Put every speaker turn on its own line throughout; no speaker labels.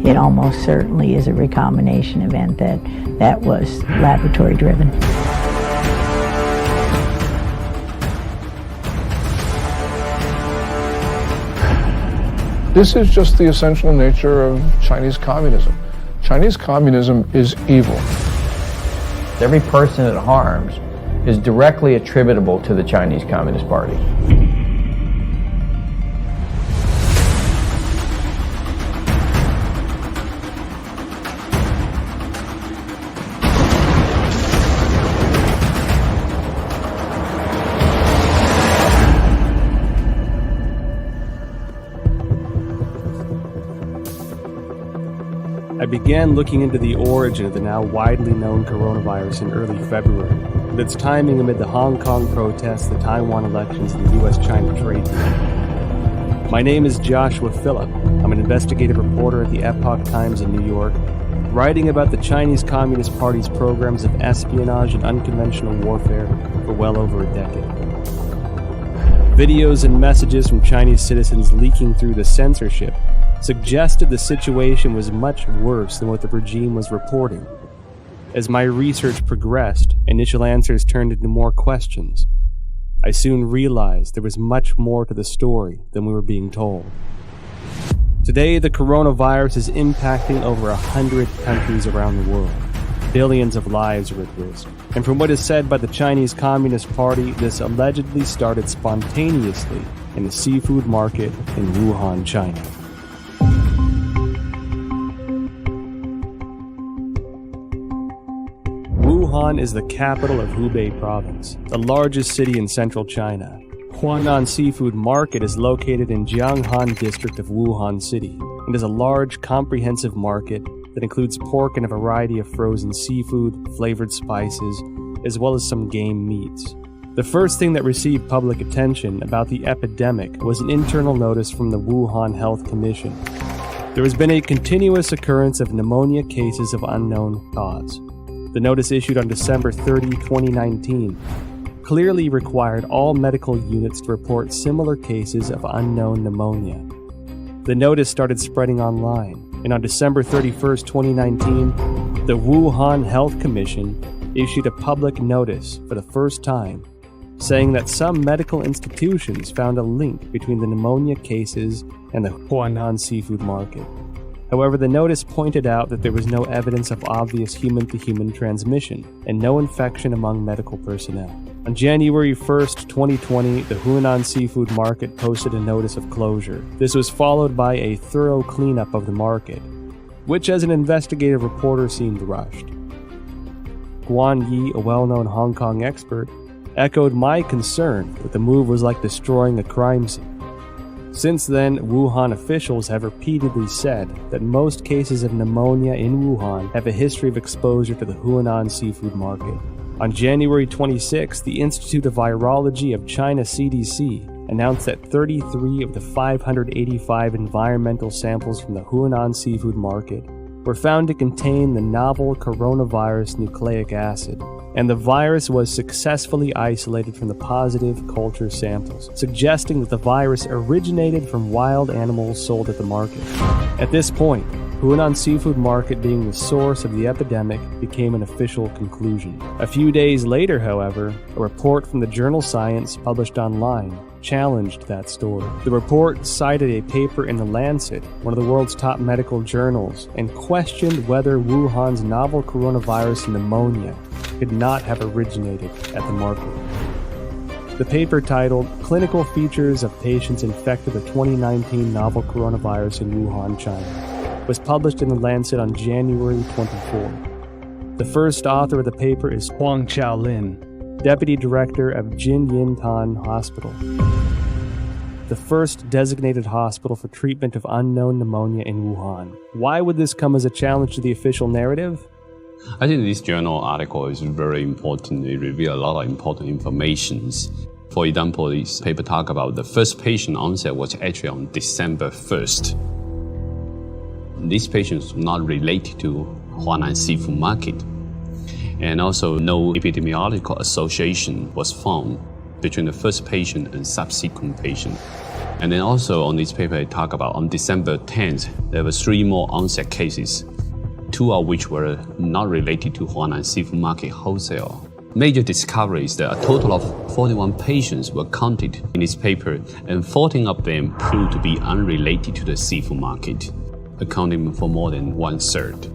it almost certainly is a recombination event that was laboratory driven.
This is just the essential nature of Chinese communism. Chinese communism is evil.
Every person it harms is directly attributable to the Chinese Communist Party.
I began looking into the origin of the now widely known coronavirus in early February, with its timing amid the Hong Kong protests, the Taiwan elections, and the U.S.-China trade deal. My name is Joshua Phillip. I'm an investigative reporter at the Epoch Times in New York, writing about the Chinese Communist Party's programs of espionage and unconventional warfare for well over a decade. Videos and messages from Chinese citizens leaking through the censorship suggested the situation was much worse than what the regime was reporting. As my research progressed, initial answers turned into more questions. I soon realized there was much more to the story than we were being told. Today, the coronavirus is impacting over 100 countries around the world. Billions of lives are at risk. And from what is said by the Chinese Communist Party, this allegedly started spontaneously in the seafood market in Wuhan, China. Wuhan is the capital of Hubei province, the largest city in central China. Huanan Seafood Market is located in Jianghan district of Wuhan City and is a large, comprehensive market that includes pork and a variety of frozen seafood, flavored spices, as well as some game meats. The first thing that received public attention about the epidemic was an internal notice from the Wuhan Health Commission. There has been a continuous occurrence of pneumonia cases of unknown cause. The notice issued on December 30, 2019, clearly required all medical units to report similar cases of unknown pneumonia. The notice started spreading online, and on December 31, 2019, the Wuhan Health Commission issued a public notice for the first time, saying that some medical institutions found a link between the pneumonia cases and the Huanan seafood market. However, the notice pointed out that there was no evidence of obvious human-to-human transmission and no infection among medical personnel. On January 1, 2020, the Huanan Seafood Market posted a notice of closure. This was followed by a thorough cleanup of the market, which as an investigative reporter seemed rushed. Guan Yi, a well-known Hong Kong expert, echoed my concern that the move was like destroying a crime scene. Since then, Wuhan officials have repeatedly said that most cases of pneumonia in Wuhan have a history of exposure to the Huanan seafood market. On January 26, the Institute of Virology of China CDC announced that 33 of the 585 environmental samples from the Huanan seafood market were found to contain the novel coronavirus nucleic acid, and the virus was successfully isolated from the positive culture samples, suggesting that the virus originated from wild animals sold at the market. At this point, Huanan Seafood Market being the source of the epidemic became an official conclusion. A few days later, however, a report from the journal Science published online challenged that story. The report cited a paper in The Lancet, one of the world's top medical journals, and questioned whether Wuhan's novel coronavirus pneumonia could not have originated at the market. The paper, titled Clinical Features of Patients Infected with 2019 Novel Coronavirus in Wuhan, China, was published in The Lancet on January 24. The first author of the paper is Huang Qiaolin, Deputy Director of Jinyintan Hospital, the first designated hospital for treatment of unknown pneumonia in Wuhan. Why would this come as a challenge to the official narrative?
I think this journal article is very important. It reveals a lot of important information. For example, this paper talks about the first patient onset was actually on December 1st. These patients were not related to Huanan Seafood Market. And also no epidemiological association was found between the first patient and subsequent patient. And then also on this paper, it talk about on December 10th, there were 3 more onset cases, 2 of which were not related to Huanan seafood market wholesale. Major discovery is that a total of 41 patients were counted in this paper, and 14 of them proved to be unrelated to the seafood market, accounting for more than 1/3.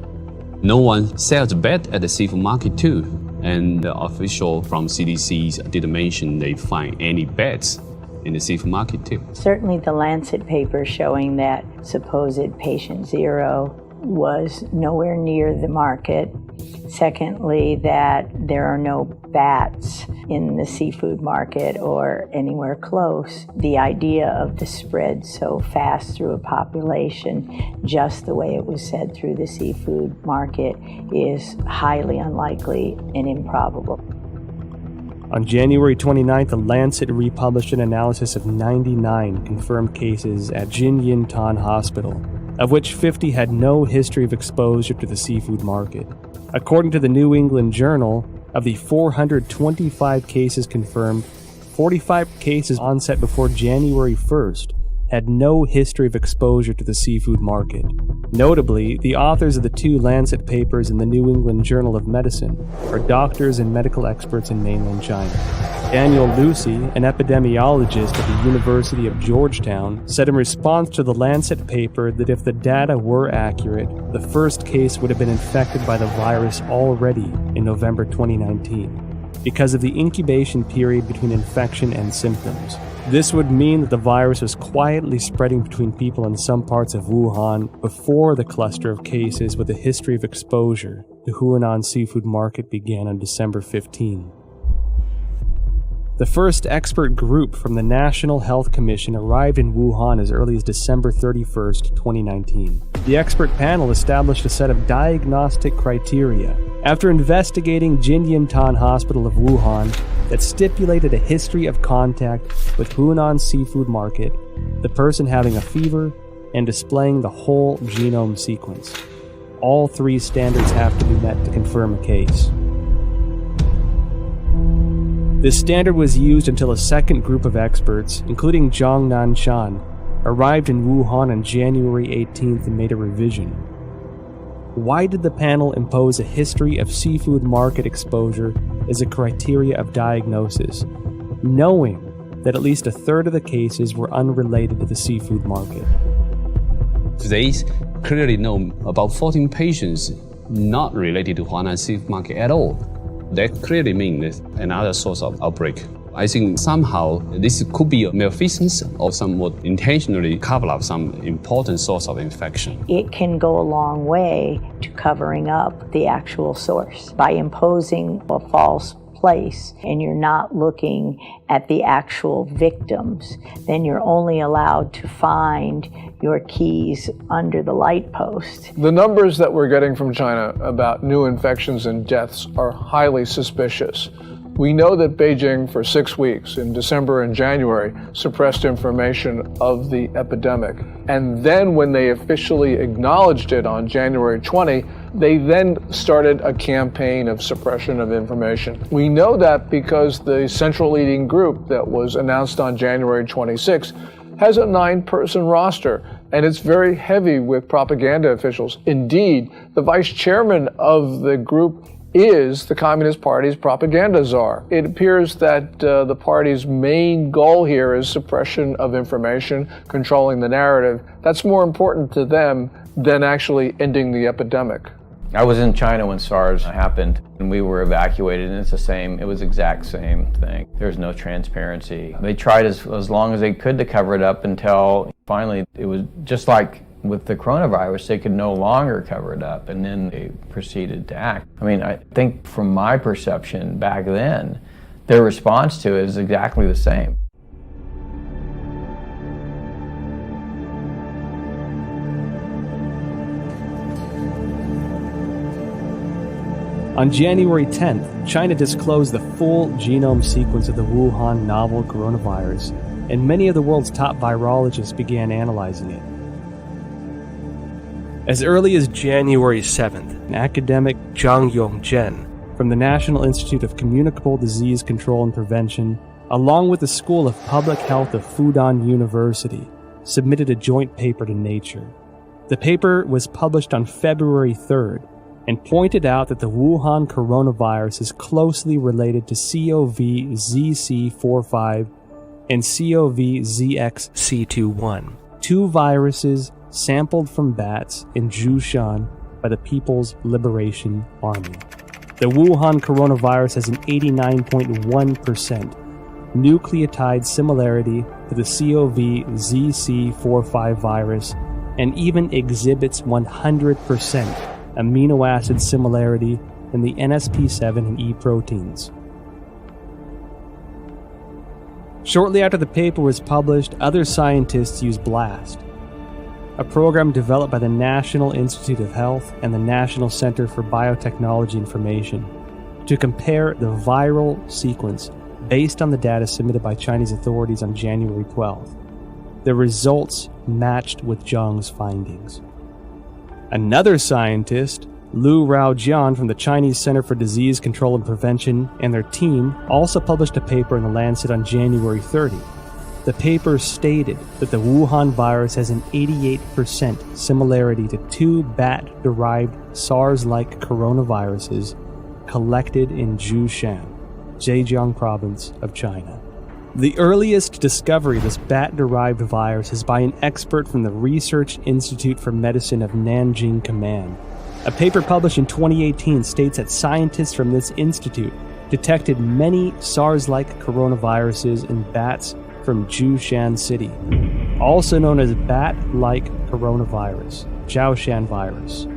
No one sells bed at the seafood market too, and the official from CDC didn't mention they find any beds in the seafood market too.
Certainly the Lancet paper showing that supposed patient 0 was nowhere near the market. Secondly, that there are no bats in the seafood market or anywhere close. The idea of the spread so fast through a population, just the way it was said through the seafood market, is highly unlikely and improbable.
On January 29th, the Lancet republished an analysis of 99 confirmed cases at Jinyintan Hospital, of which 50 had no history of exposure to the seafood market. According to the New England Journal, of the 425 cases confirmed, 45 cases onset before January 1st had no history of exposure to the seafood market. Notably, the authors of the 2 Lancet papers in the New England Journal of Medicine are doctors and medical experts in mainland China. Daniel Lucy, an epidemiologist at the University of Georgetown, said in response to the Lancet paper that if the data were accurate, the first case would have been infected by the virus already in November 2019, because of the incubation period between infection and symptoms. This would mean that the virus was quietly spreading between people in some parts of Wuhan before the cluster of cases with a history of exposure to Huanan seafood market began on December 15. The first expert group from the National Health Commission arrived in Wuhan as early as December 31st, 2019. The expert panel established a set of diagnostic criteria after investigating Jinyintan Hospital of Wuhan that stipulated a history of contact with Huanan seafood market, the person having a fever, and displaying the whole genome sequence. All 3 standards have to be met to confirm a case. This standard was used until a second group of experts, including Zhang Nanshan, arrived in Wuhan on January 18th and made a revision. Why did the panel impose a history of seafood market exposure as a criteria of diagnosis, knowing that at least 1/3 of the cases were unrelated to the seafood market?
They clearly know about 14 patients not related to Huanan seafood market at all. That clearly means another source of outbreak. I think somehow this could be a malfeasance or somewhat intentionally cover up some important source of infection.
It can go a long way to covering up the actual source by imposing a false place and you're not looking at the actual victims. Then you're only allowed to find your keys under the light post.
The numbers that we're getting from China about new infections and deaths are highly suspicious. We know that Beijing, for 6 weeks in December and January, suppressed information of the epidemic. And then when they officially acknowledged it on January 20, they then started a campaign of suppression of information. We know that because the central leading group that was announced on January 26 has a 9-person roster, and it's very heavy with propaganda officials. Indeed, the vice chairman of the group is the Communist Party's propaganda czar. It appears that the party's main goal here is suppression of information, controlling the narrative. That's more important to them than actually ending the epidemic.
I was in China when SARS happened, and we were evacuated, and it was the exact same thing. There's no transparency. They tried as long as they could to cover it up until finally it was just like with the coronavirus, they could no longer cover it up, and then they proceeded to act. I mean, I think from my perception back then, their response to it is exactly the same.
On January 10th, China disclosed the full genome sequence of the Wuhan novel coronavirus, and many of the world's top virologists began analyzing it. As early as January 7th, academic Zhang Yongzhen from the National Institute of Communicable Disease Control and Prevention along with the School of Public Health of Fudan University, submitted a joint paper to Nature. The paper was published on February 3rd and pointed out that the Wuhan coronavirus is closely related to CoV-ZC45 and CoV-ZXC21, two viruses sampled from bats in Zhoushan by the People's Liberation Army. The Wuhan coronavirus has an 89.1% nucleotide similarity to the CoV-ZC45 virus and even exhibits 100% amino acid similarity in the NSP7 and E proteins. Shortly after the paper was published, other scientists used BLAST, a program developed by the National Institute of Health and the National Center for Biotechnology Information, to compare the viral sequence based on the data submitted by Chinese authorities on January 12th. The results matched with Zhang's findings. Another scientist, Lu Raojian from the Chinese Center for Disease Control and Prevention, and their team also published a paper in The Lancet on January 30. The paper stated that the Wuhan virus has an 88% similarity to two bat-derived SARS-like coronaviruses collected in Zhoushan, Zhejiang province of China. The earliest discovery of this bat-derived virus is by an expert from the Research Institute for Medicine of Nanjing Command. A paper published in 2018 states that scientists from this institute detected many SARS-like coronaviruses in bats from Zhoushan City, also known as bat-like coronavirus, Zhoushan virus.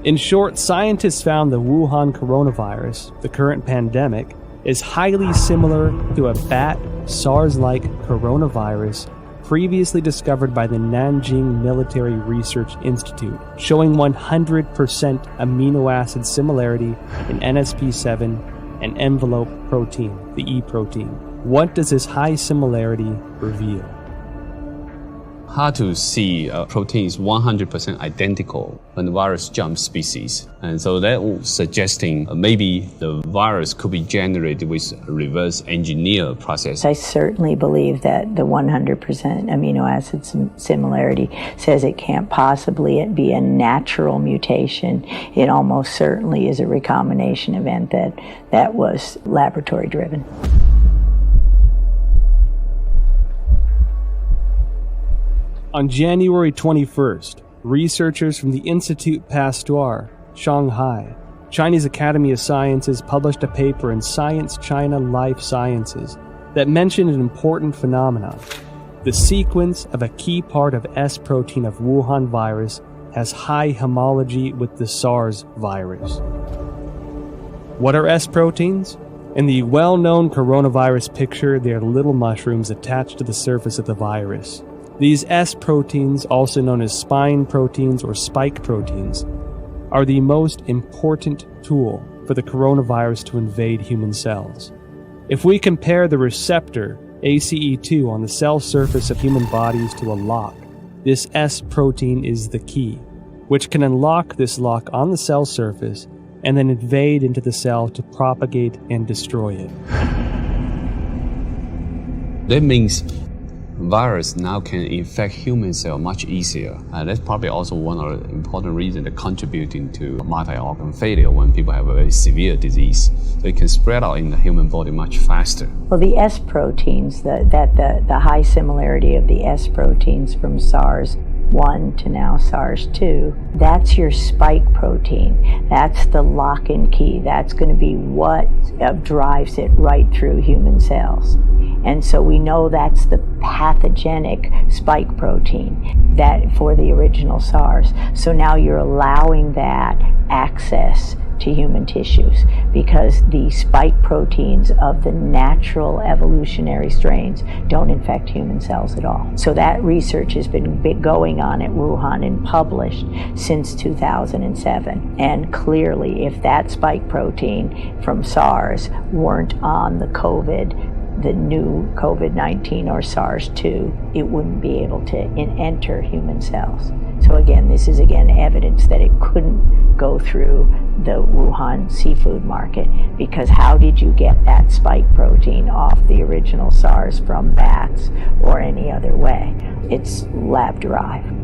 In short, scientists found the Wuhan coronavirus, the current pandemic, is highly similar to a bat SARS-like coronavirus previously discovered by the Nanjing Military Research Institute, showing 100% amino acid similarity in NSP7 and envelope protein, the E protein. What does this high similarity reveal?
Hard to see a protein is 100% identical when the virus jumps species. And so that was suggesting maybe the virus could be generated with a reverse engineer process.
I certainly believe that the 100% amino acid similarity says it can't possibly be a natural mutation. It almost certainly is a recombination event that was laboratory driven.
On January 21st, researchers from the Institut Pasteur, Shanghai, Chinese Academy of Sciences published a paper in Science China Life Sciences that mentioned an important phenomenon. The sequence of a key part of S protein of Wuhan virus has high homology with the SARS virus. What are S proteins? In the well-known coronavirus picture, they are little mushrooms attached to the surface of the virus. These S proteins, also known as spine proteins or spike proteins, are the most important tool for the coronavirus to invade human cells. If we compare the receptor ACE2 on the cell surface of human bodies to a lock, this S protein is the key, which can unlock this lock on the cell surface and then invade into the cell to propagate and destroy it.
That means virus now can infect human cell much easier. That's probably also one of the important reasons that contributing to multi-organ failure when people have a very severe disease. So it can spread out in the human body much faster.
Well, the S proteins, the high similarity of the S proteins from SARS-1 to now SARS-2, that's your spike protein. That's the lock and key. That's going to be what drives it right through human cells. And so we know that's the pathogenic spike protein that for the original SARS. So now you're allowing that access to human tissues because the spike proteins of the natural evolutionary strains don't infect human cells at all. So that research has been going on at Wuhan and published since 2007. And clearly, if that spike protein from SARS weren't on the new COVID-19 or SARS-2, it wouldn't be able to enter human cells. So So again, this is evidence that it couldn't go through the Wuhan seafood market, because how did you get that spike protein off the original SARS from bats or any other way? It's lab-derived.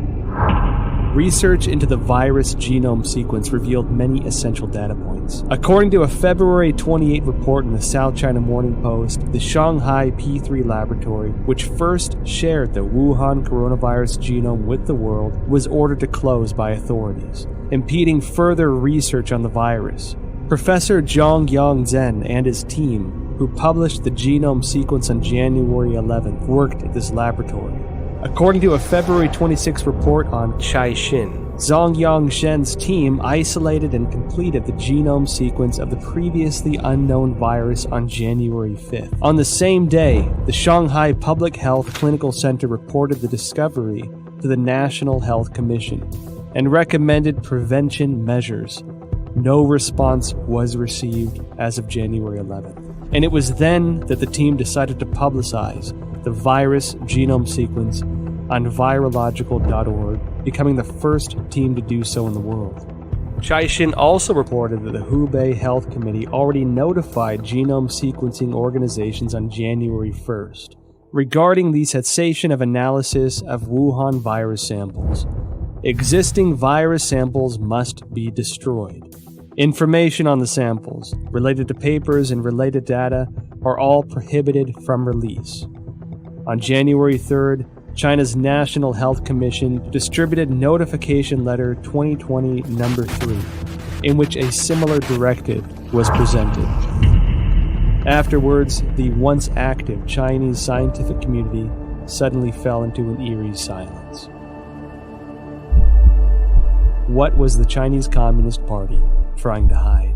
Research into the virus genome sequence revealed many essential data points. According to a February 28 report in the South China Morning Post, the Shanghai P3 laboratory, which first shared the Wuhan coronavirus genome with the world, was ordered to close by authorities, impeding further research on the virus. Professor Zhang Yongzhen and his team, who published the genome sequence on January 11th, worked at this laboratory. According to a February 26 report on Caixin, Zhang Yongzhen's team isolated and completed the genome sequence of the previously unknown virus on January 5th. On the same day, the Shanghai Public Health Clinical Center reported the discovery to the National Health Commission and recommended prevention measures. No response was received as of January 11th. And it was then that the team decided to publicize the virus genome sequence on virological.org, becoming the first team to do so in the world. Caixin also reported that the Hubei Health Committee already notified genome sequencing organizations on January 1st regarding the cessation of analysis of Wuhan virus samples. Existing virus samples must be destroyed. Information on the samples, related to papers and related data, are all prohibited from release. On January 3rd, China's National Health Commission distributed Notification Letter 2020 number 3, in which a similar directive was presented. Afterwards, the once active Chinese scientific community suddenly fell into an eerie silence. What was the Chinese Communist Party trying to hide?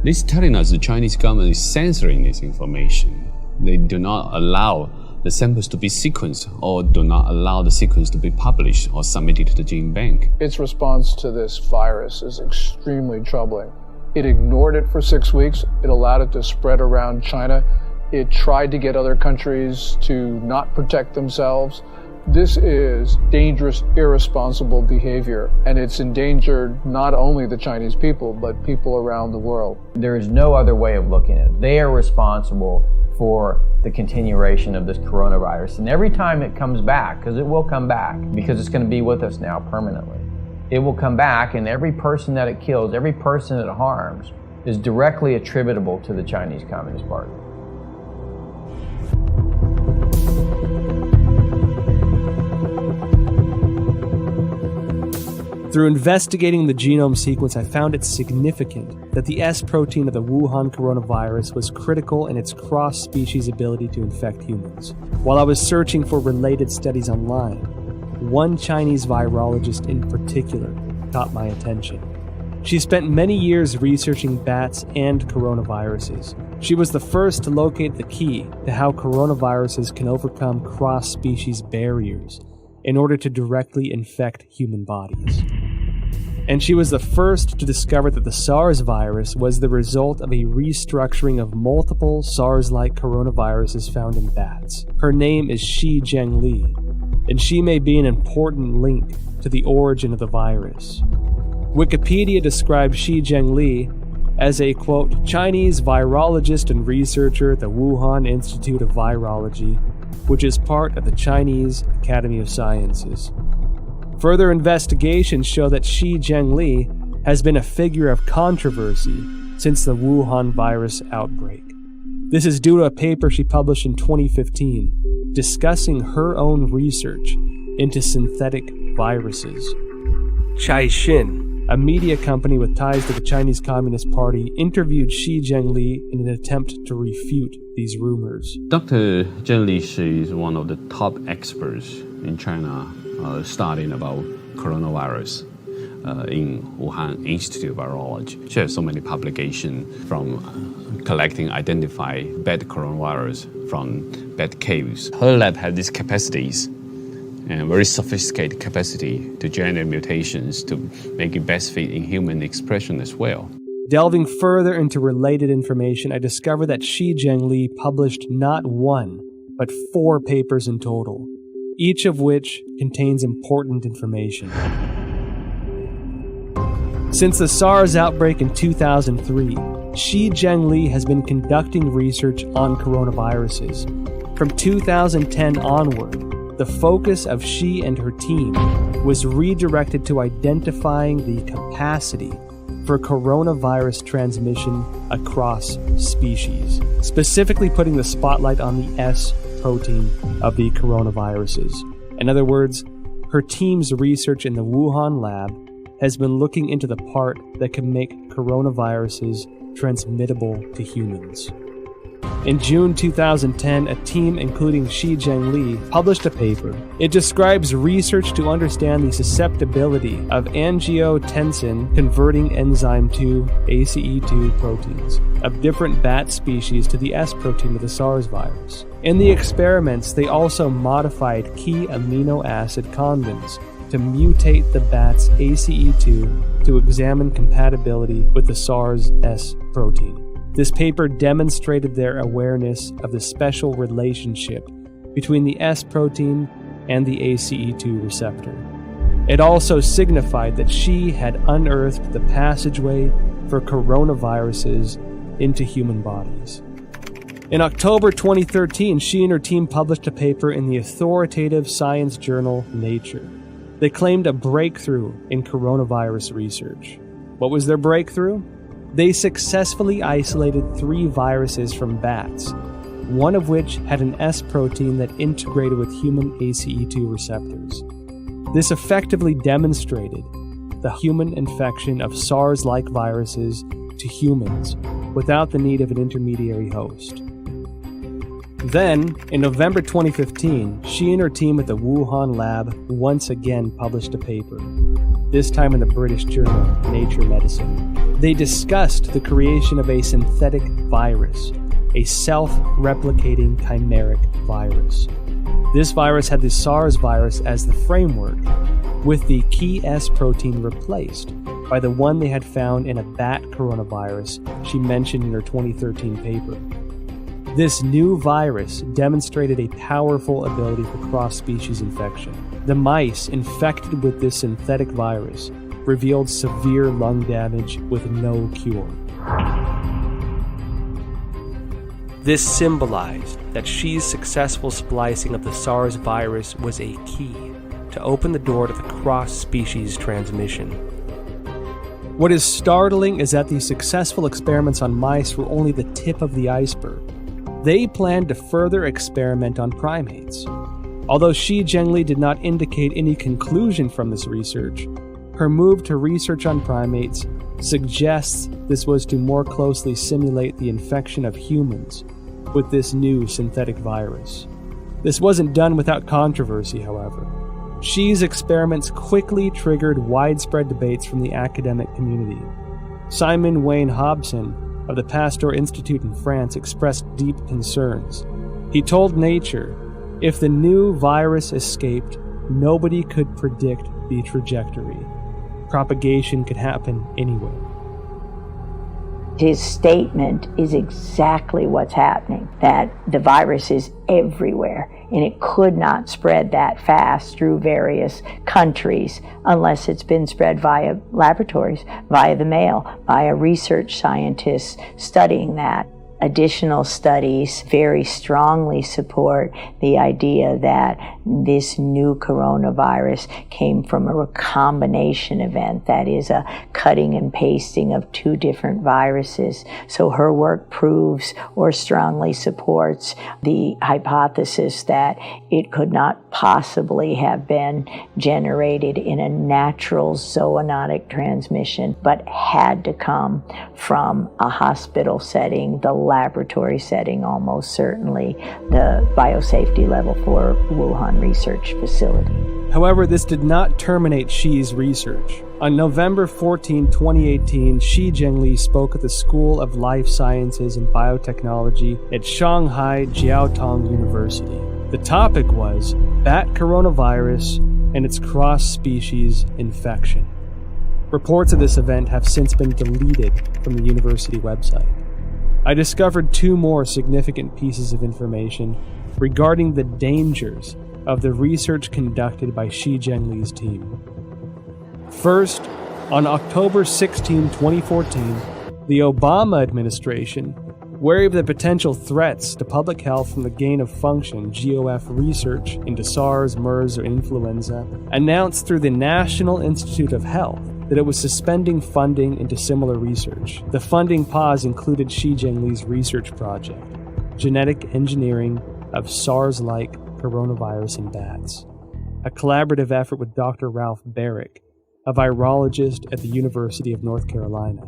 This is telling us the Chinese government is censoring this information. They do not allow the samples to be sequenced, or do not allow the sequence to be published or submitted to the gene bank.
Its response to this virus is extremely troubling. It ignored it for 6 weeks. It allowed it to spread around China. It tried to get other countries to not protect themselves. This is dangerous, irresponsible behavior, and it's endangered not only the Chinese people, but people around the world.
There is no other way of looking at it. They are responsible for the continuation of this coronavirus. And every time it comes back, because it will come back, because it's going to be with us now permanently, it will come back, and every person that it kills, every person it harms, is directly attributable to the Chinese Communist Party.
Through investigating the genome sequence, I found it significant that the S protein of the Wuhan coronavirus was critical in its cross-species ability to infect humans. While I was searching for related studies online, one Chinese virologist in particular caught my attention. She spent many years researching bats and coronaviruses. She was the first to locate the key to how coronaviruses can overcome cross-species barriers in order to directly infect human bodies. And she was the first to discover that the SARS virus was the result of a restructuring of multiple SARS-like coronaviruses found in bats. Her name is Shi Zhengli, and she may be an important link to the origin of the virus. Wikipedia describes Shi Zhengli as a, quote, Chinese virologist and researcher at the Wuhan Institute of Virology, which is part of the Chinese Academy of Sciences. Further investigations show that Shi Zhengli has been a figure of controversy since the Wuhan virus outbreak. This is due to a paper she published in 2015 discussing her own research into synthetic viruses. Caixin, a media company with ties to the Chinese Communist Party, interviewed Shi Zhengli in an attempt to refute these rumors.
Dr. Zhengli, she is one of the top experts in China studying about coronavirus in Wuhan Institute of Virology. She has so many publications from collecting, identify bad coronavirus from bad caves. Her lab had these capacities and very sophisticated capacity to generate mutations to make it best fit in human expression as well.
Delving further into related information, I discovered that Shi Zhengli published not one, but 4 papers in total, each of which contains important information. Since the SARS outbreak in 2003, Shi Zhengli has been conducting research on coronaviruses. From 2010 onward, the focus of Shi and her team was redirected to identifying the capacity for coronavirus transmission across species, specifically putting the spotlight on the S protein of the coronaviruses. In other words, her team's research in the Wuhan lab has been looking into the part that can make coronaviruses transmittable to humans. In June 2010, a team including Shi Zhengli published a paper. It describes research to understand the susceptibility of angiotensin-converting enzyme 2, ACE2 proteins of different bat species to the S protein of the SARS virus. In the experiments, they also modified key amino acid condoms to mutate the bat's ACE2 to examine compatibility with the SARS S protein. This paper demonstrated their awareness of the special relationship between the S protein and the ACE2 receptor. It also signified that Shi had unearthed the passageway for coronaviruses into human bodies. In October 2013, Shi and her team published a paper in the authoritative science journal Nature. They claimed a breakthrough in coronavirus research. What was their breakthrough? They successfully isolated 3 viruses from bats, one of which had an S protein that integrated with human ACE2 receptors. This effectively demonstrated the human infection of SARS-like viruses to humans without the need of an intermediary host. Then, in November 2015, Shi and her team at the Wuhan lab once again published a paper, this time in the British journal Nature Medicine. They discussed the creation of a synthetic virus, a self-replicating chimeric virus. This virus had the SARS virus as the framework, with the key S protein replaced by the one they had found in a bat coronavirus she mentioned in her 2013 paper. This new virus demonstrated a powerful ability for cross-species infection. The mice infected with this synthetic virus revealed severe lung damage with no cure. This symbolized that Shi's successful splicing of the SARS virus was a key to open the door to the cross-species transmission. What is startling is that these successful experiments on mice were only the tip of the iceberg. They planned to further experiment on primates. Although Shi Zhengli did not indicate any conclusion from this research, her move to research on primates suggests this was to more closely simulate the infection of humans with this new synthetic virus. This wasn't done without controversy, however. Shi's experiments quickly triggered widespread debates from the academic community. Simon Wayne Hobson of the Pasteur Institute in France expressed deep concerns. He told Nature, if the new virus escaped, nobody could predict the trajectory. Propagation could happen anywhere.
His statement is exactly what's happening, that the virus is everywhere, and it could not spread that fast through various countries unless it's been spread via laboratories, via the mail, via research scientists studying that. Additional studies very strongly support the idea that this new coronavirus came from a recombination event, that is a cutting and pasting of 2 different viruses. So her work proves or strongly supports the hypothesis that it could not possibly have been generated in a natural zoonotic transmission, but had to come from a hospital setting, the laboratory setting, almost certainly the biosafety level for Wuhan research facility.
However, this did not terminate Shi's research. On November 14, 2018, Shi Zhengli spoke at the School of Life Sciences and Biotechnology at Shanghai Jiaotong University. The topic was bat coronavirus and its cross-species infection. Reports of this event have since been deleted from the university website. I discovered 2 more significant pieces of information regarding the dangers of the research conducted by Shi Zhengli's team. First, On October 16, 2014, the Obama administration, wary of the potential threats to public health from the gain-of-function GOF research into SARS, MERS, or influenza, announced through the National Institute of Health that it was suspending funding into similar research. The funding pause included Xi Jinping's research project, Genetic Engineering of SARS-like Coronavirus in Bats, a collaborative effort with Dr. Ralph Barrick, a virologist at the University of North Carolina.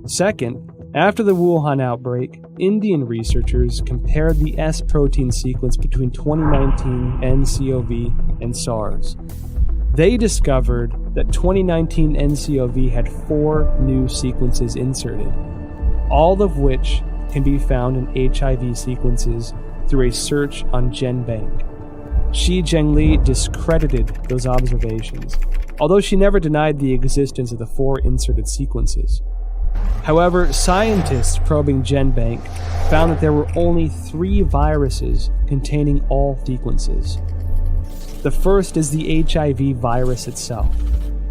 Second, after the Wuhan outbreak, Indian researchers compared the S protein sequence between 2019 nCoV and SARS. They discovered that 2019 nCoV had 4 new sequences inserted, all of which can be found in HIV sequences through a search on GenBank. Shi Zhengli discredited those observations, although she never denied the existence of the 4 inserted sequences. However, scientists probing GenBank found that there were only 3 viruses containing all sequences. The first is the HIV virus itself.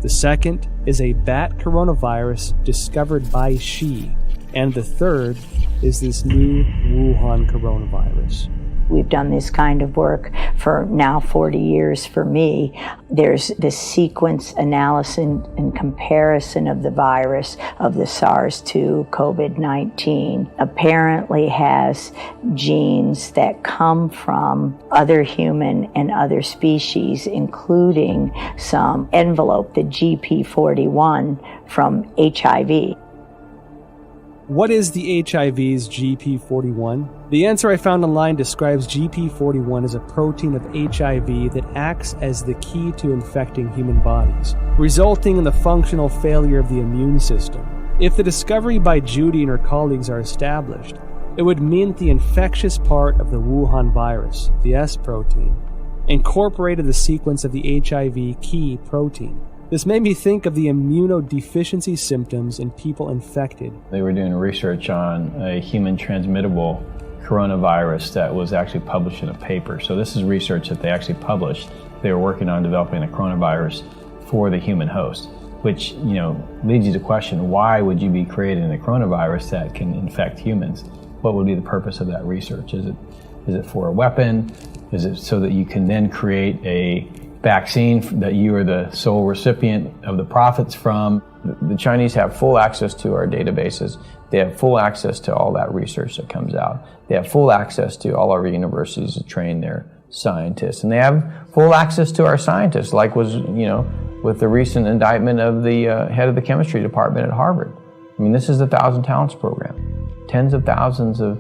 The second is a bat coronavirus discovered by Xi. And the third is this new Wuhan coronavirus.
We've done this kind of work for now 40 years for me. There's this sequence analysis and comparison of the virus of the SARS-2 COVID-19 apparently has genes that come from other human and other species, including some envelope, the GP41 from HIV.
What is the HIV's GP41? The answer I found online describes GP41 as a protein of HIV that acts as the key to infecting human bodies, resulting in the functional failure of the immune system. If the discovery by Judy and her colleagues are established, it would mean that the infectious part of the Wuhan virus, the S protein, incorporated the sequence of the HIV key protein. This made me think of the immunodeficiency symptoms in people infected.
They were doing research on a human transmittable coronavirus that was actually published in a paper. So this is research that they actually published. They were working on developing a coronavirus for the human host, which, leads you to question, why would you be creating a coronavirus that can infect humans? What would be the purpose of that research? Is it for a weapon? Is it so that you can then create a vaccine that you are the sole recipient of the profits from? The Chinese have full access to our databases. They have full access to all that research that comes out. They have full access to all our universities to train their scientists. And they have full access to our scientists, like was, with the recent indictment of the head of the chemistry department at Harvard. I mean, this is the 1,000 Talents program. Tens of thousands of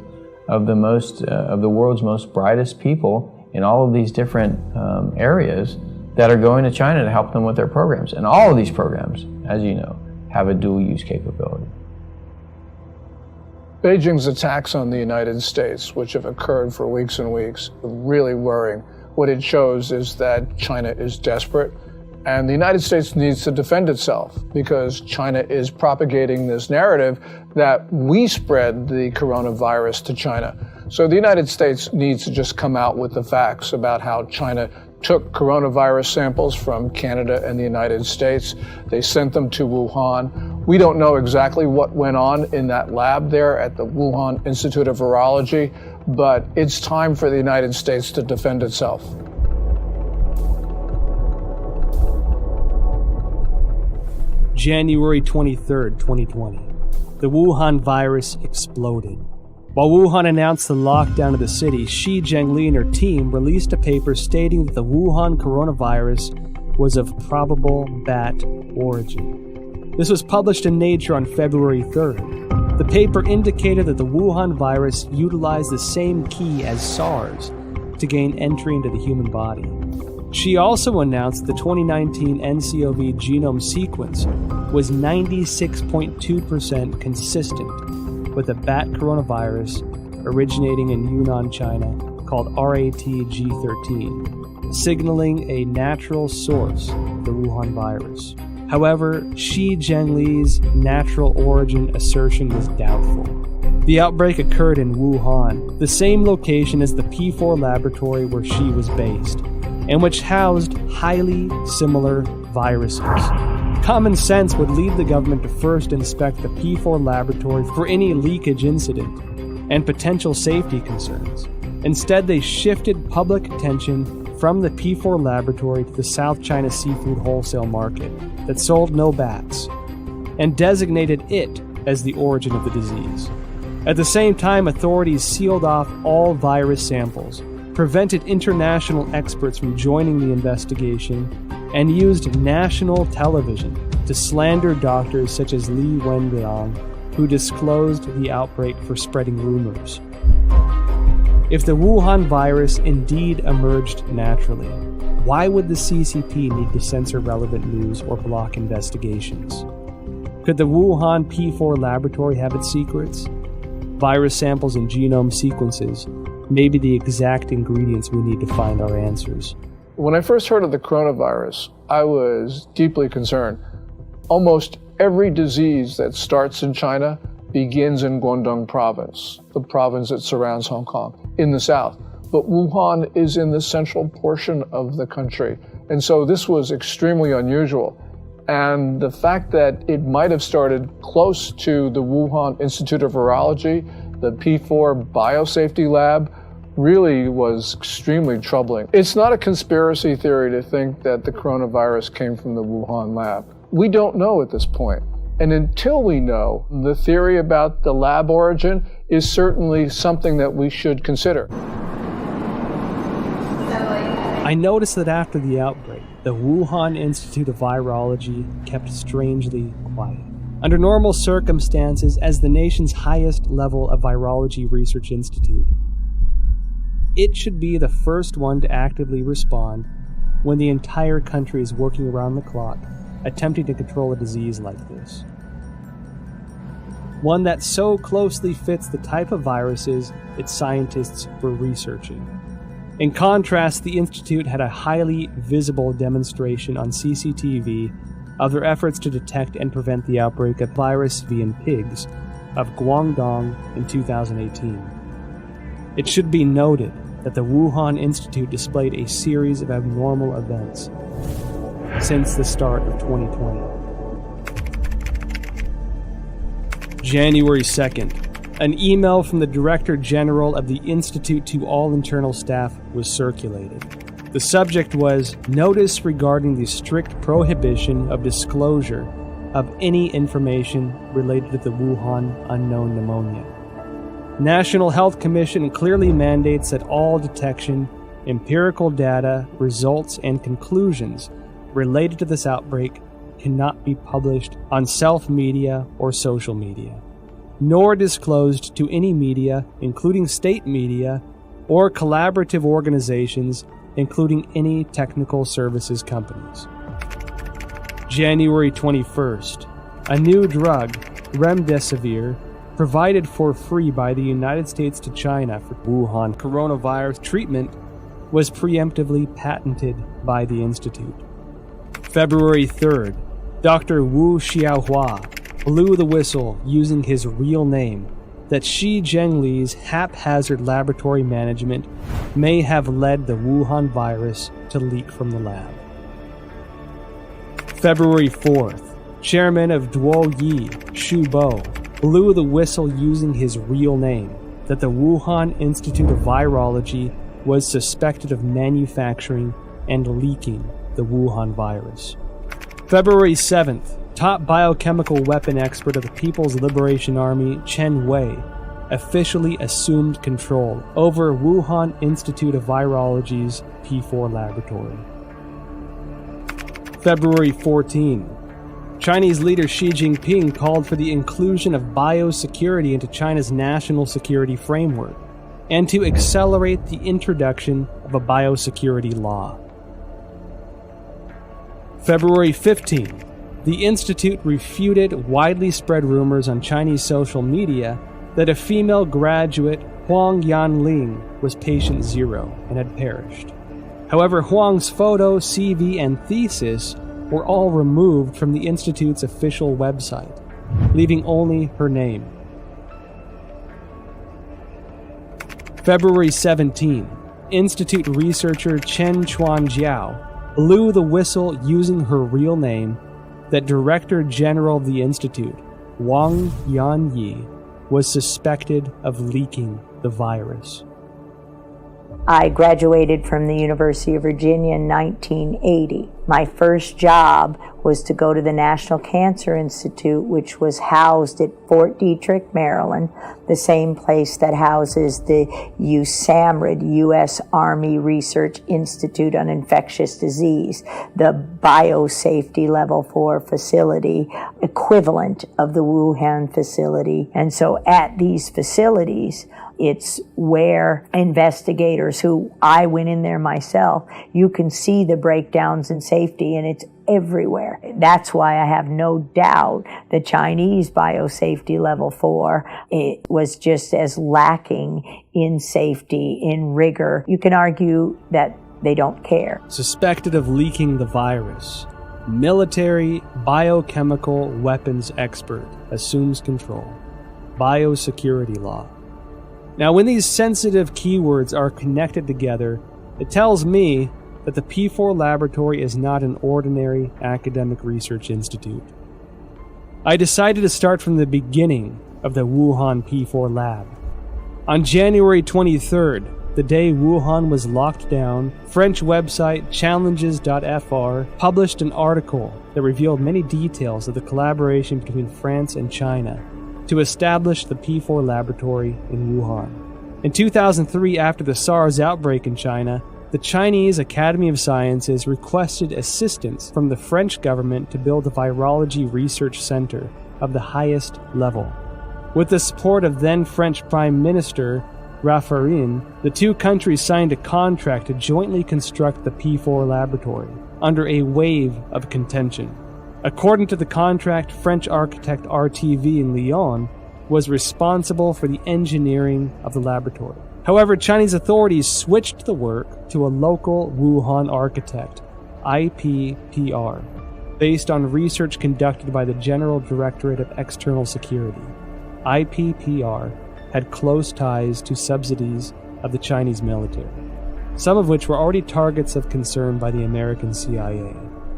the world's most brightest people in all of these different areas that are going to China to help them with their programs. And all of these programs, as you know, have a dual use capability.
Beijing's attacks on the United States, which have occurred for weeks and weeks, are really worrying. What it shows is that China is desperate, and the United States needs to defend itself because China is propagating this narrative that we spread the coronavirus to China. So the United States needs to just come out with the facts about how China took coronavirus samples from Canada and the United States. They sent them to Wuhan. We don't know exactly what went on in that lab there at the Wuhan Institute of Virology, but it's time for the United States to defend itself.
January 23rd, 2020. The Wuhan virus exploded. While Wuhan announced the lockdown of the city, Shi Zhengli and her team released a paper stating that the Wuhan coronavirus was of probable bat origin. This was published in Nature on February 3rd. The paper indicated that the Wuhan virus utilized the same key as SARS to gain entry into the human body. She also announced the 2019 nCoV genome sequence was 96.2% consistent with a bat coronavirus originating in Yunnan, China, called RATG13, signaling a natural source of the Wuhan virus. However, Shi Zhengli's natural origin assertion was doubtful. The outbreak occurred in Wuhan, the same location as the P4 laboratory where Shi was based. and which housed highly similar viruses. Common sense would lead the government to first inspect the P4 laboratory for any leakage incident and potential safety concerns. Instead, they shifted public attention from the P4 laboratory to the South China seafood wholesale market that sold no bats, and designated it as the origin of the disease. At the same time, authorities sealed off all virus samples, prevented international experts from joining the investigation, and used national television to slander doctors such as Li Wenliang, who disclosed the outbreak for spreading rumors. If the Wuhan virus indeed emerged naturally, why would the CCP need to censor relevant news or block investigations? Could the Wuhan P4 laboratory have its secrets? Virus samples and genome sequences may be the exact ingredients we need to find our answers.
When I first heard of the coronavirus, I was deeply concerned. Almost every disease that starts in China begins in Guangdong province, the province that surrounds Hong Kong, in the south. But Wuhan is in the central portion of the country. And so this was extremely unusual. And the fact that it might have started close to the Wuhan Institute of Virology, the P4 biosafety lab, really was extremely troubling. It's not a conspiracy theory to think that the coronavirus came from the Wuhan lab. We don't know at this point. And until we know, the theory about the lab origin is certainly something that we should consider.
I noticed that after the outbreak, the Wuhan Institute of Virology kept strangely quiet. Under normal circumstances, as the nation's highest level of virology research institute, it should be the first one to actively respond when the entire country is working around the clock, attempting to control a disease like this. One that so closely fits the type of viruses its scientists were researching. In contrast, the Institute had a highly visible demonstration on CCTV of their efforts to detect and prevent the outbreak of virus V in pigs of Guangdong in 2018. It should be noted that the Wuhan Institute displayed a series of abnormal events since the start of 2020. January 2nd, an email from the Director General of the Institute to all internal staff was circulated. The subject was Notice regarding the strict prohibition of disclosure of any information related to the Wuhan unknown pneumonia. National Health Commission clearly mandates that all detection, empirical data, results, and conclusions related to this outbreak cannot be published on self-media or social media, nor disclosed to any media, including state media, or collaborative organizations, including any technical services companies. January 21st, a new drug, remdesivir, provided for free by the United States to China for Wuhan coronavirus treatment, was preemptively patented by the Institute. February 3rd, Dr. Wu Xiaohua blew the whistle using his real name that Xi Zhengli's haphazard laboratory management may have led the Wuhan virus to leak from the lab. February 4th, Chairman of Duoyi, Xu Bo, blew the whistle using his real name that the Wuhan Institute of Virology was suspected of manufacturing and leaking the Wuhan virus. February 7th, top biochemical weapon expert of the People's Liberation Army, Chen Wei, officially assumed control over Wuhan Institute of Virology's P4 laboratory. February 14, Chinese leader Xi Jinping called for the inclusion of biosecurity into China's national security framework and to accelerate the introduction of a biosecurity law. February 15, the Institute refuted widely spread rumors on Chinese social media that a female graduate, Huang Yanling, was patient zero and had perished. However, Huang's photo, CV, and thesis were all removed from the Institute's official website, leaving only her name. February 17, Institute researcher Chen Chuanjiao blew the whistle using her real name that Director General of the Institute, Wang Yanyi, was suspected of leaking the virus.
I graduated from the University of Virginia in 1980. My first job was to go to the National Cancer Institute, which was housed at Fort Detrick, Maryland, the same place that houses the USAMRIID, U.S. Army Research Institute on Infectious Disease, the biosafety level 4 facility, equivalent of the Wuhan facility. And so at these facilities, it's where investigators who I went in there myself, you can see the breakdowns in safety, and it's everywhere. That's why I have no doubt the Chinese biosafety level 4, it was just as lacking in safety, in rigor. You can argue that they don't care.
Suspected of leaking the virus, military biochemical weapons expert assumes control. Biosecurity law. Now, when these sensitive keywords are connected together, it tells me that the P4 laboratory is not an ordinary academic research institute. I decided to start from the beginning of the Wuhan P4 lab. On January 23rd, the day Wuhan was locked down, French website challenges.fr published an article that revealed many details of the collaboration between France and China to establish the P4 laboratory in Wuhan. In 2003, after the SARS outbreak in China, the Chinese Academy of Sciences requested assistance from the French government to build a virology research center of the highest level. With the support of then French Prime Minister Raffarin, the two countries signed a contract to jointly construct the P4 laboratory under a wave of contention. According to the contract, French architect RTV in Lyon was responsible for the engineering of the laboratory. However, Chinese authorities switched the work to a local Wuhan architect, IPPR, based on research conducted by the General Directorate of External Security. IPPR had close ties to subsidies of the Chinese military, some of which were already targets of concern by the American CIA.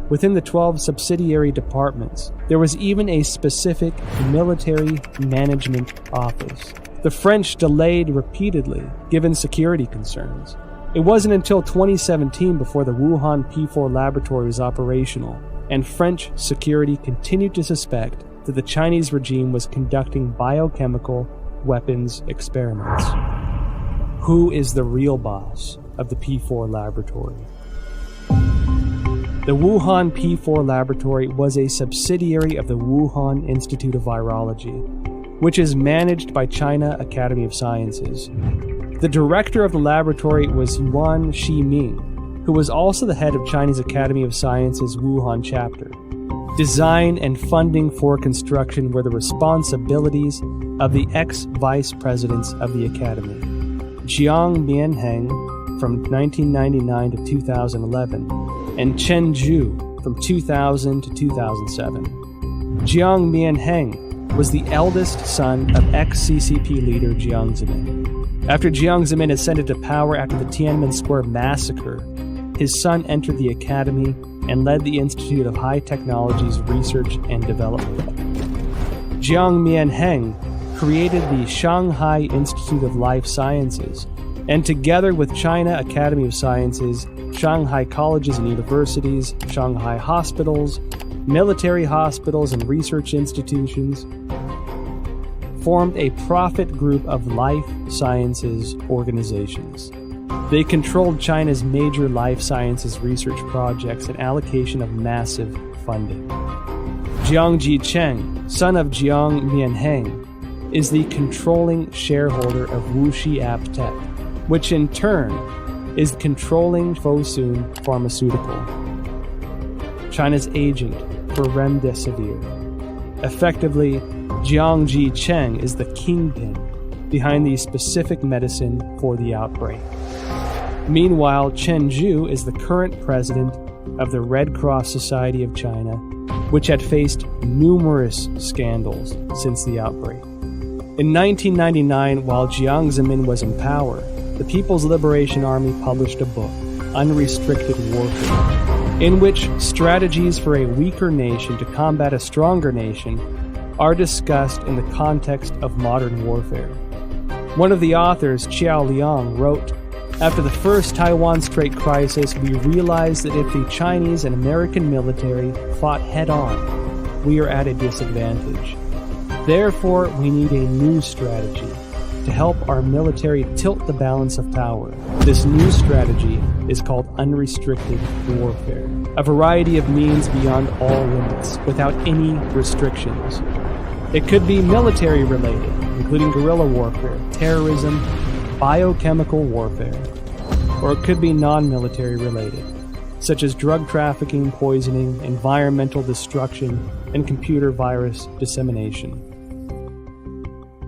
Within the 12 subsidiary departments, there was even a specific military management office. The French delayed repeatedly, given security concerns. It wasn't until 2017 before the Wuhan P4 laboratory was operational, and French security continued to suspect that the Chinese regime was conducting biochemical weapons experiments. Who is the real boss of the P4 laboratory? The Wuhan P4 laboratory was a subsidiary of the Wuhan Institute of Virology, which is managed by China Academy of Sciences. The director of the laboratory was Yuan Shiming, who was also the head of Chinese Academy of Sciences Wuhan chapter. Design and funding for construction were the responsibilities of the ex-vice presidents of the academy, Jiang Mianheng from 1999 to 2011, and Chen Zhu from 2000 to 2007. Jiang Mianheng was the eldest son of ex-CCP leader Jiang Zemin. After Jiang Zemin ascended to power after the Tiananmen Square massacre, his son entered the academy and led the Institute of High Technologies Research and Development. Jiang Mianheng created the Shanghai Institute of Life Sciences, and together with China Academy of Sciences, Shanghai colleges and universities, Shanghai hospitals, military hospitals, and research institutions, formed a profit group of life sciences organizations. They controlled China's major life sciences research projects and allocation of massive funding. Jiang Jicheng, son of Jiang Mianheng, is the controlling shareholder of Wuxi AppTech, which in turn is controlling Fosun Pharmaceutical, China's agent for Remdesivir. Effectively, Jiang Jicheng is the kingpin behind the specific medicine for the outbreak. Meanwhile, Chen Zhu is the current president of the Red Cross Society of China, which had faced numerous scandals since the outbreak. In 1999, while Jiang Zemin was in power, the People's Liberation Army published a book, Unrestricted Warfare, in which strategies for a weaker nation to combat a stronger nation are discussed in the context of modern warfare. One of the authors, Qiao Liang, wrote, "After the first Taiwan Strait crisis, we realized that if the Chinese and American military fought head-on, we are at a disadvantage. Therefore, we need a new strategy to help our military tilt the balance of power. This new strategy is called unrestricted warfare, a variety of means beyond all limits, without any restrictions. It could be military-related, including guerrilla warfare, terrorism, biochemical warfare, or it could be non-military related, such as drug trafficking, poisoning, environmental destruction, and computer virus dissemination."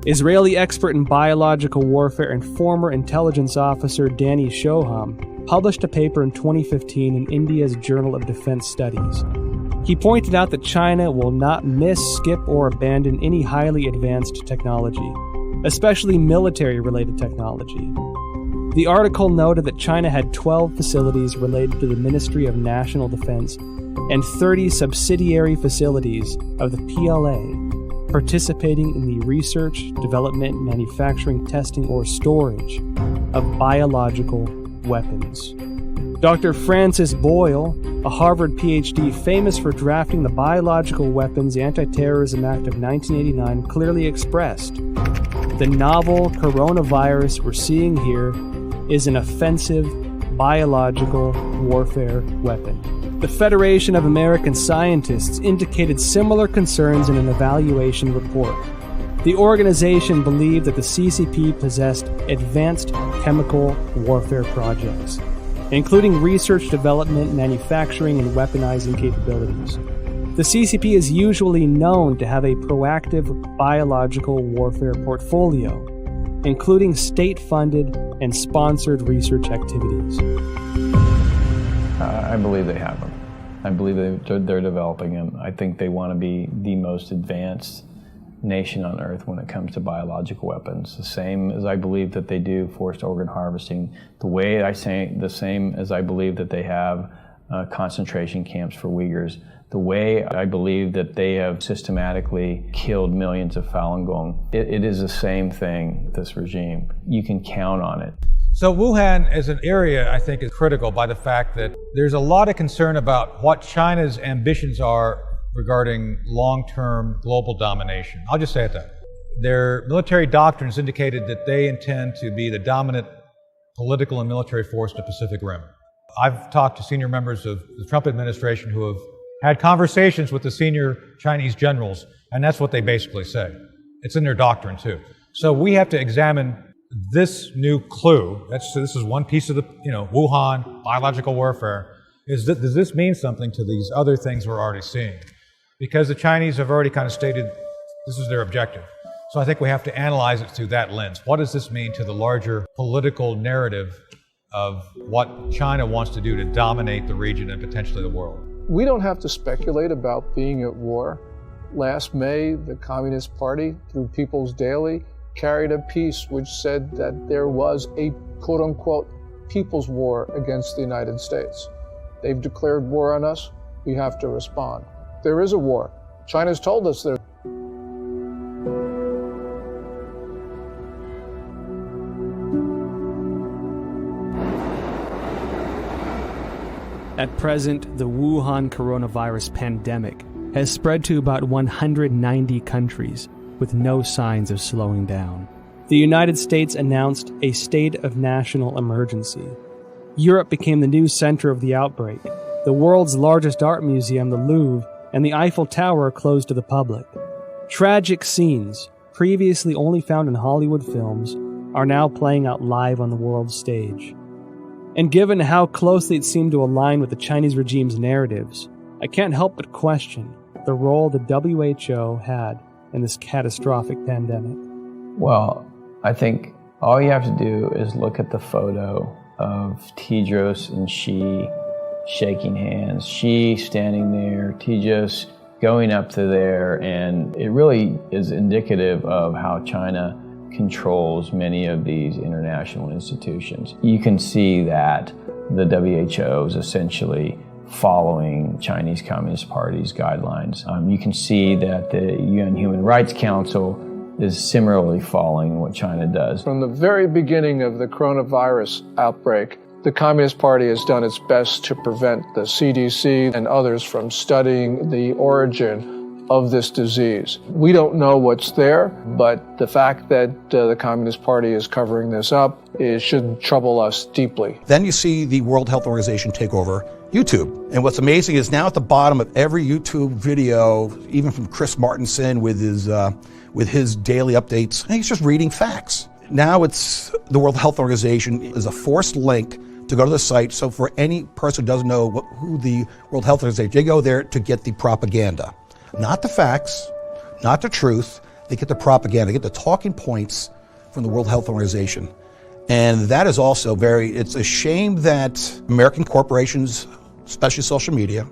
Israeli expert in biological warfare and former intelligence officer Danny Shoham published a paper in 2015 in India's Journal of Defense Studies. He pointed out that China will not miss, skip, or abandon any highly advanced technology, especially military-related technology. The article noted that China had 12 facilities related to the Ministry of National Defense and 30 subsidiary facilities of the PLA participating in the research, development, manufacturing, testing, or storage of biological weapons. Dr. Francis Boyle, a Harvard PhD famous for drafting the Biological Weapons Anti-Terrorism Act of 1989, clearly expressed, "The novel coronavirus we're seeing here is an offensive biological warfare weapon." The Federation of American Scientists indicated similar concerns in an evaluation report. The organization believed that the CCP possessed advanced chemical warfare projects, including research, development, manufacturing, and weaponizing capabilities. The CCP is usually known to have a proactive biological warfare portfolio, including state-funded and sponsored research activities.
I believe they have them. I believe they're developing them. I think they want to be the most advanced nation on earth when it comes to biological weapons. The same as I believe that they do forced organ harvesting. The same as I believe that they have concentration camps for Uyghurs. The way I believe that they have systematically killed millions of Falun Gong. It is the same thing, this regime. You can count on it.
So Wuhan as an area, I think, is critical by the fact that there's a lot of concern about what China's ambitions are regarding long-term global domination. I'll just say it that. Their military doctrines indicated that they intend to be the dominant political and military force in the Pacific Rim. I've talked to senior members of the Trump administration who have had conversations with the senior Chinese generals, and that's what they basically say. It's in their doctrine, too. So we have to examine this new clue. This is one piece of the, Wuhan, biological warfare. Does this mean something to these other things we're already seeing? Because the Chinese have already kind of stated this is their objective. So I think we have to analyze it through that lens. What does this mean to the larger political narrative of what China wants to do to dominate the region and potentially the world?
We don't have to speculate about being at war. Last May, the Communist Party, through People's Daily, carried a piece which said that there was a quote-unquote people's war against the United States. They've declared war on us. We have to respond. There is a war. China's told us there.
At present, the Wuhan coronavirus pandemic has spread to about 190 countries, with no signs of slowing down. The United States announced a state of national emergency. Europe became the new center of the outbreak. The world's largest art museum, the Louvre, and the Eiffel Tower are closed to the public. Tragic scenes, previously only found in Hollywood films, are now playing out live on the world stage. And given how closely it seemed to align with the Chinese regime's narratives, I can't help but question the role the WHO had in this catastrophic pandemic.
Well, I think all you have to do is look at the photo of Tedros and Xi shaking hands, Xi standing there, Tedros going up to there, and it really is indicative of how China controls many of these international institutions. You can see that the WHO is essentially following Chinese Communist Party's guidelines. You can see that the UN Human Rights Council is similarly following what China does.
From the very beginning of the coronavirus outbreak, the Communist Party has done its best to prevent the CDC and others from studying the origin of this disease. We don't know what's there, but the fact that the Communist Party is covering this up should trouble us deeply.
Then you see the World Health Organization take over YouTube. And what's amazing is now at the bottom of every YouTube video, even from Chris Martenson with his daily updates, he's just reading facts. Now it's the World Health Organization is a forced link to go to the site. So for any person who doesn't know who the World Health Organization, they go there to get the propaganda. Not the facts, not the truth. They get the propaganda, they get the talking points from the World Health Organization. And that is also it's a shame that American corporations, especially social media,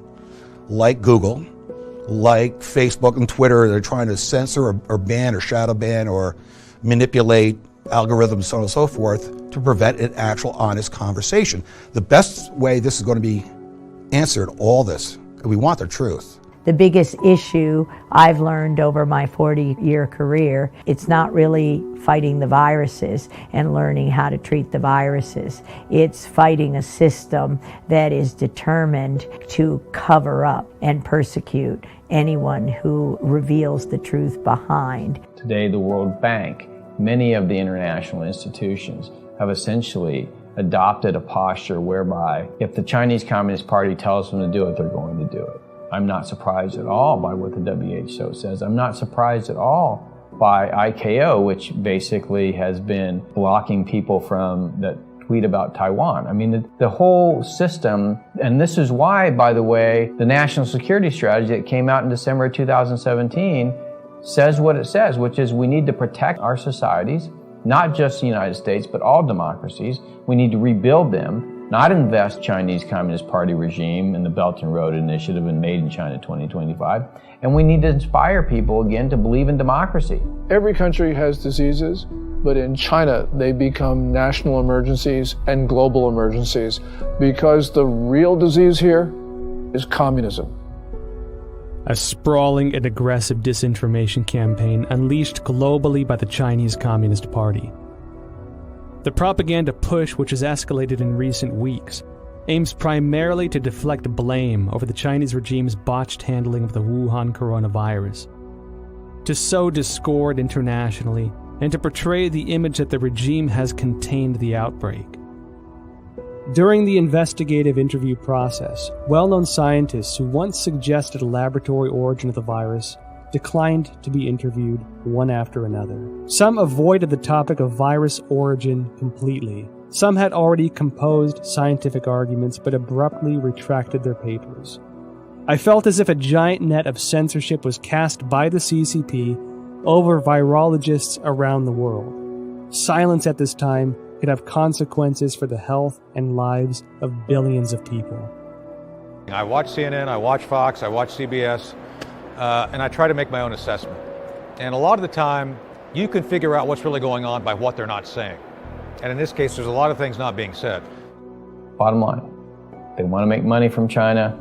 like Google, like Facebook and Twitter, they're trying to censor or ban or shadow ban or manipulate algorithms, so on and so forth, to prevent an actual honest conversation. The best way this is going to be answered, all this, we want the truth.
The biggest issue I've learned over my 40-year career, it's not really fighting the viruses and learning how to treat the viruses. It's fighting a system that is determined to cover up and persecute anyone who reveals the truth behind.
Today, the World Bank, many of the international institutions have essentially adopted a posture whereby if the Chinese Communist Party tells them to do it, they're going to do it. I'm not surprised at all by what the WHO says. I'm not surprised at all by ICAO, which basically has been blocking people from that tweet about Taiwan. I mean, the whole system, and this is why, by the way, the national security strategy that came out in December of 2017 says what it says, which is we need to protect our societies, not just the United States, but all democracies. We need to rebuild them, not invest Chinese Communist Party regime in the Belt and Road Initiative and Made in China 2025. And we need to inspire people again to believe in democracy.
Every country has diseases, but in China they become national emergencies and global emergencies because the real disease here is communism.
A sprawling and aggressive disinformation campaign unleashed globally by the Chinese Communist Party. The propaganda push, which has escalated in recent weeks, aims primarily to deflect blame over the Chinese regime's botched handling of the Wuhan coronavirus, to sow discord internationally, and to portray the image that the regime has contained the outbreak. During the investigative interview process, well-known scientists who once suggested a laboratory origin of the virus declined to be interviewed one after another. Some avoided the topic of virus origin completely. Some had already composed scientific arguments but abruptly retracted their papers. I felt as if a giant net of censorship was cast by the CCP over virologists around the world. Silence at this time could have consequences for the health and lives of billions of people.
I watch CNN, I watch Fox, I watch CBS, and I try to make my own assessment. And a lot of the time, you can figure out what's really going on by what they're not saying. And in this case, there's a lot of things not being said.
Bottom line, they want to make money from China.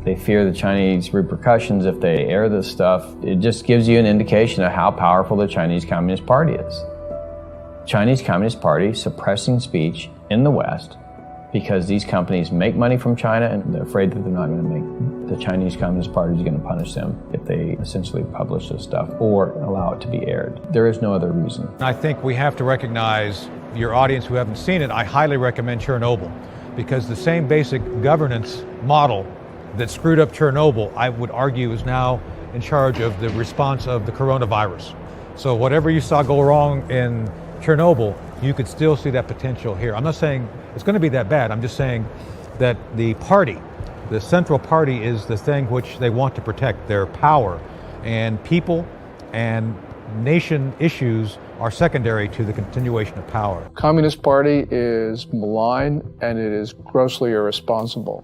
They fear the Chinese repercussions if they air this stuff. It just gives you an indication of how powerful the Chinese Communist Party is. Chinese Communist Party suppressing speech in the West because these companies make money from China and they're afraid that they're not going to make, the Chinese Communist Party is going to punish them if they essentially publish this stuff or allow it to be aired. There is no other reason.
I think we have to recognize, your audience who haven't seen it, I highly recommend Chernobyl, because the same basic governance model that screwed up Chernobyl, I would argue, is now in charge of the response of the coronavirus. So whatever you saw go wrong in Chernobyl, you could still see that potential here. I'm not saying it's going to be that bad. I'm just saying that the party, the central party, is the thing which they want to protect, their power. And people and nation issues are secondary to the continuation of power.
Communist Party is malign and it is grossly irresponsible.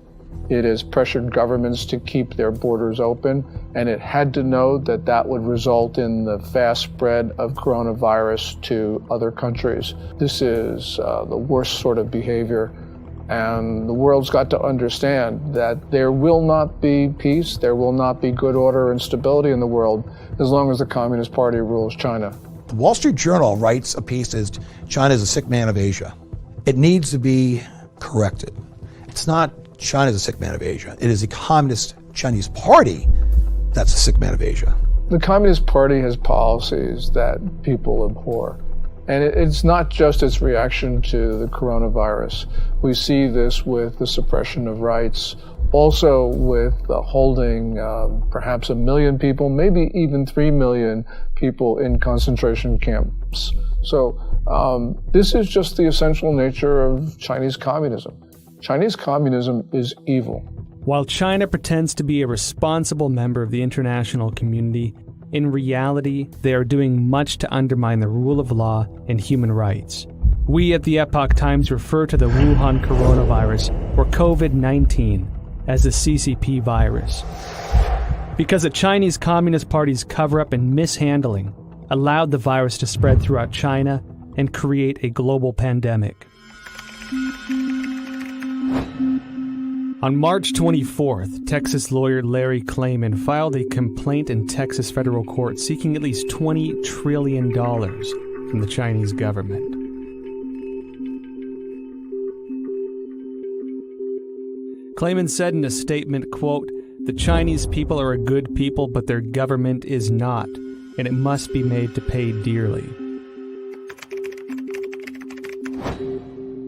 It has pressured governments to keep their borders open, and it had to know that that would result in the fast spread of coronavirus to other countries. This is the worst sort of behavior, and the world's got to understand that there will not be peace, there will not be good order and stability in the world as long as the Communist Party rules China.
The Wall Street Journal writes a piece as China is a sick man of Asia. It needs to be corrected. It's not China is a sick man of Asia. It is the Communist Chinese Party that's a sick man of Asia.
The Communist Party has policies that people abhor. And it's not just its reaction to the coronavirus. We see this with the suppression of rights, also with holding perhaps 1 million people, maybe even 3 million people in concentration camps. So this is just the essential nature of Chinese communism. Chinese communism is evil.
While China pretends to be a responsible member of the international community, in reality, they are doing much to undermine the rule of law and human rights. We at the Epoch Times refer to the Wuhan coronavirus, or COVID-19, as the CCP virus, because the Chinese Communist Party's cover-up and mishandling allowed the virus to spread throughout China and create a global pandemic. On March 24th, Texas lawyer Larry Klayman filed a complaint in Texas federal court seeking at least $20 trillion from the Chinese government. Klayman said in a statement, quote, "The Chinese people are a good people, but their government is not, and it must be made to pay dearly."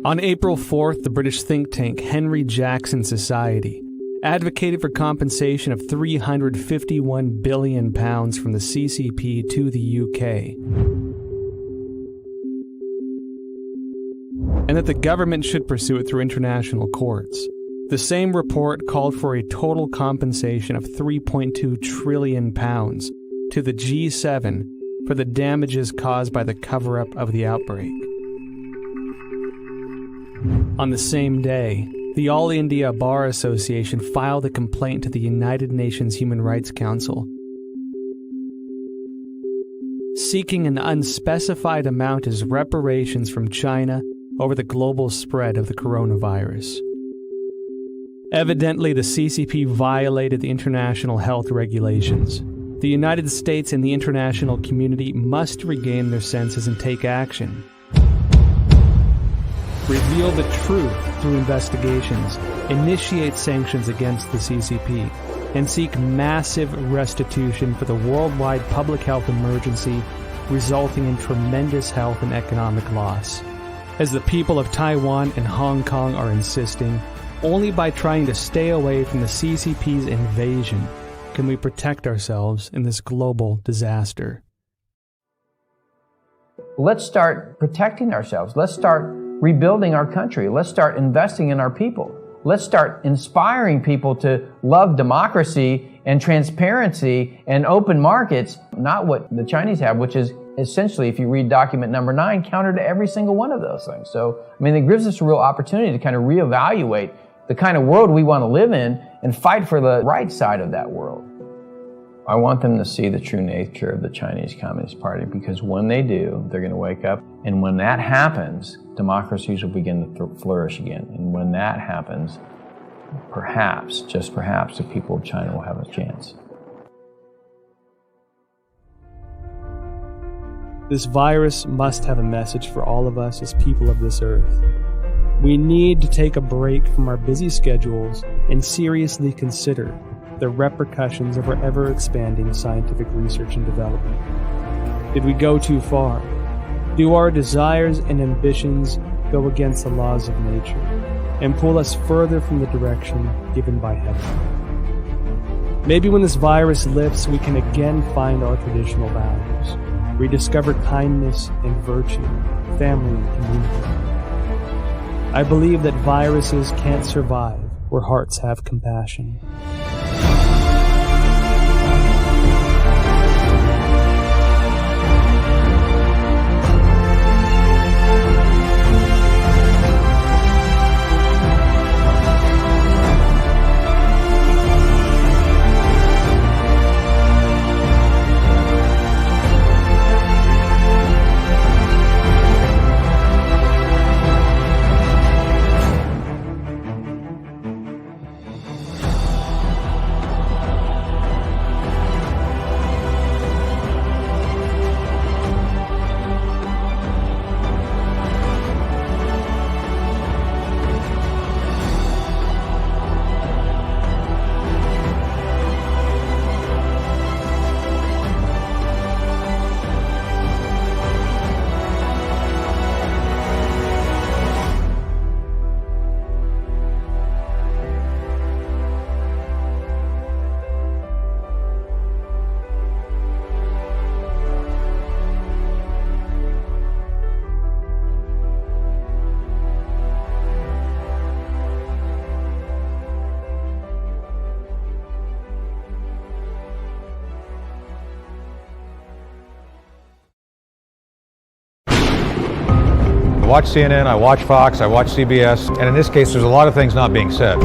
On April 4th, the British think tank Henry Jackson Society advocated for compensation of £351 billion from the CCP to the UK, and that the government should pursue it through international courts. The same report called for a total compensation of £3.2 trillion to the G7 for the damages caused by the cover-up of the outbreak. On the same day, the All India Bar Association filed a complaint to the United Nations Human Rights Council, seeking an unspecified amount as reparations from China over the global spread of the coronavirus. Evidently, the CCP violated the international health regulations. The United States and the international community must regain their senses and take action. Reveal the truth through investigations, initiate sanctions against the CCP, and seek massive restitution for the worldwide public health emergency resulting in tremendous health and economic loss. As the people of Taiwan and Hong Kong are insisting, only by trying to stay away from the CCP's invasion can we protect ourselves in this global disaster.
Let's start protecting ourselves. Let's start rebuilding our country. Let's start investing in our people. Let's start inspiring people to love democracy and transparency and open markets, not what the Chinese have, which is essentially, if you read document number 9, counter to every single one of those things. So, I mean, it gives us a real opportunity to kind of reevaluate the kind of world we want to live in and fight for the right side of that world. I want them to see the true nature of the Chinese Communist Party, because when they do, they're going to wake up. And when that happens, democracies will begin to flourish again. And when that happens, perhaps, just perhaps, the people of China will have a chance.
This virus must have a message for all of us as people of this earth. We need to take a break from our busy schedules and seriously consider the repercussions of our ever-expanding scientific research and development. Did we go too far? Do our desires and ambitions go against the laws of nature and pull us further from the direction given by heaven? Maybe when this virus lifts, we can again find our traditional values, rediscover kindness and virtue, family and community. I believe that viruses can't survive where hearts have compassion.
I watch CNN, I watch Fox, I watch CBS, and in this case, there's a lot of things not being said.